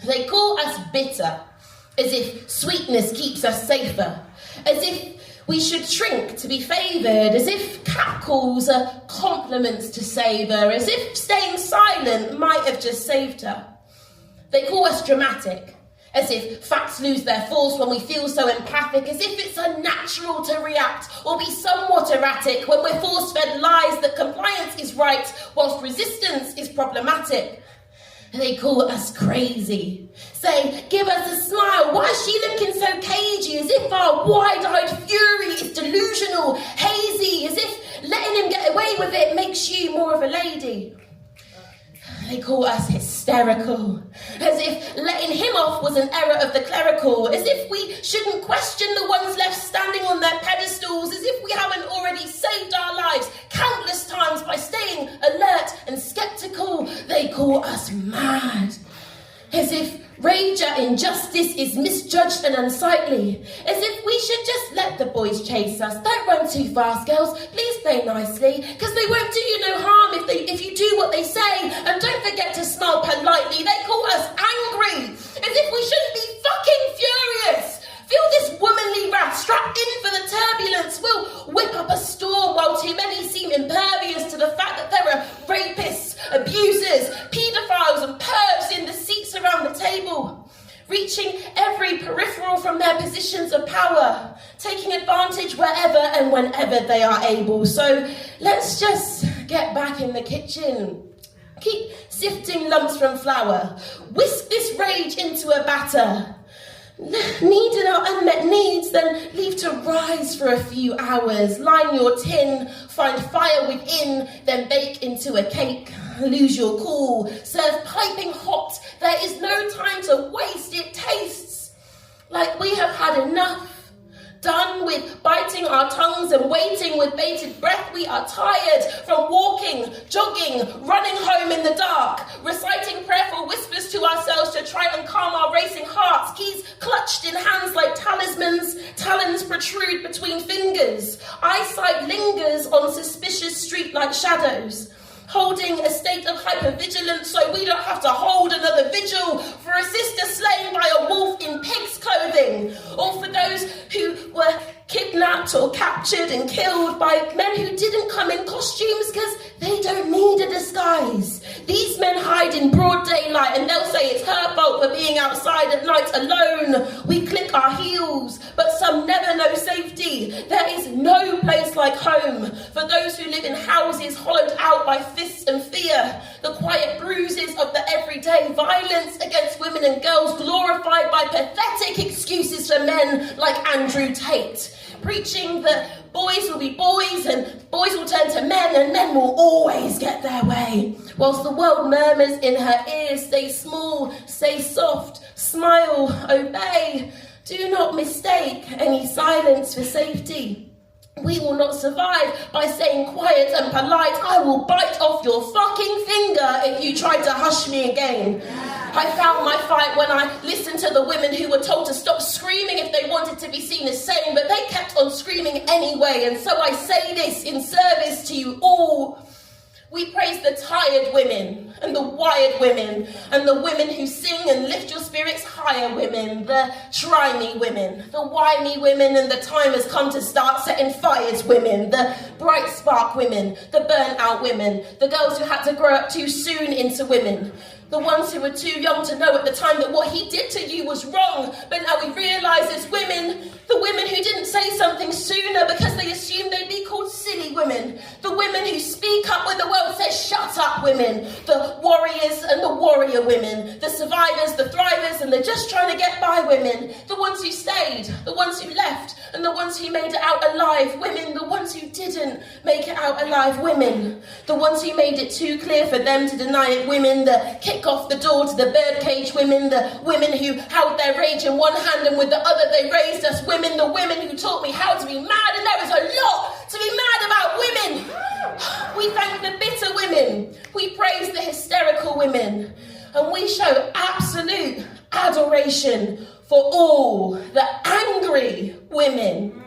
They call us bitter, as if sweetness keeps us safer, as if we should shrink to be favoured, as if catcalls are compliments to savour, as if staying silent might have just saved her. They call us dramatic, as if facts lose their force when we feel so empathic, as if it's unnatural to react or be somewhat erratic when we're force-fed lies that compliance is right whilst resistance is problematic. They call us crazy, say, give us a smile, why is she looking so cagey, as if our wide-eyed fury is delusional, hazy, as if letting him get away with it makes you more of a lady. They call us hysterical, as if letting him off was an error of the clerical, as if we shouldn't question the ones left standing on their pedestals, as if we haven't already saved our lives countless times by staying alert and sceptical. They call us mad, as if rage at injustice is misjudged and unsightly, as if we should just let the boys chase us. Don't run too fast, girls, please play nicely, because they won't do you no harm if you do what they say, and don't forget to smile politely. They call us angry, as if we shouldn't be fucking furious. Feel this womanly wrath, strapped in for the turbulence. We'll whip up a storm while too many seem impervious to the fact that there are rapists, abusers, paedophiles and pervs in the seats around the table, reaching every peripheral from their positions of power, taking advantage wherever and whenever they are able. So let's just get back in the kitchen. Keep sifting lumps from flour. Whisk this rage into a batter. Needing our unmet needs, then leave to rise for a few hours. Line your tin, find fire within, then bake into a cake. Lose your cool, serve piping hot. There is no time to waste, it tastes like we have had enough. Done with biting our tongues and waiting with bated breath. We are tired from walking, jogging, running home in the dark, reciting prayerful whispers to ourselves to try and calm our racing hearts, keys clutched in hands like talismans, talons protrude between fingers, eyesight lingers on suspicious streetlight shadows, holding a state of hypervigilance so we don't have to hold another vigil for a sister slain by a wolf in pig's clothing, or for those who were kidnapped or captured and killed by men who didn't come in costumes because they don't need a disguise. These men hide in broad daylight and they'll say it's her fault for being outside at night alone. We click our heels, but some never know safety. There is no place like home for those who live in houses hollowed out by fists and fear. The quiet bruises of the everyday violence against women and girls glorified by pathetic excuses for men like Andrew Tate. Preaching that boys will be boys and boys will turn to men and men will always get their way. Whilst the world murmurs in her ears, stay small, stay soft, smile, obey. Do not mistake any silence for safety. We will not survive by staying quiet and polite. I will bite off your fucking finger if you try to hush me again. I found my fight when I listened to the women who were told to stop screaming if they wanted to be seen as sane, but they kept on screaming anyway, and so I say this in service to you all. We praise the tired women and the wired women and the women who sing and lift your spirits higher women, the try me women, the why me women, and the time has come to start setting fires women, the bright spark women, the burnt out women, the girls who had to grow up too soon into women, the ones who were too young to know at the time that what he did to you was wrong, but now we realise as women, the women who didn't say something sooner because they assumed they'd be called silly women, the women who speak up when the world says shut up women, the warriors and the warrior women, the survivors, the thrivers and the just trying to get by women, the ones who stayed, the ones who left, and the ones who made it out alive women, the ones who didn't make it out alive women, the ones who made it too clear for them to deny it women, the kick off the door to the birdcage women, the women who held their rage in one hand and with the other they raised us women, the women who taught me how to be mad, and there is a lot to be mad about women. We thank the bitter women, we praise the hysterical women, and we show absolute adoration for all the angry women.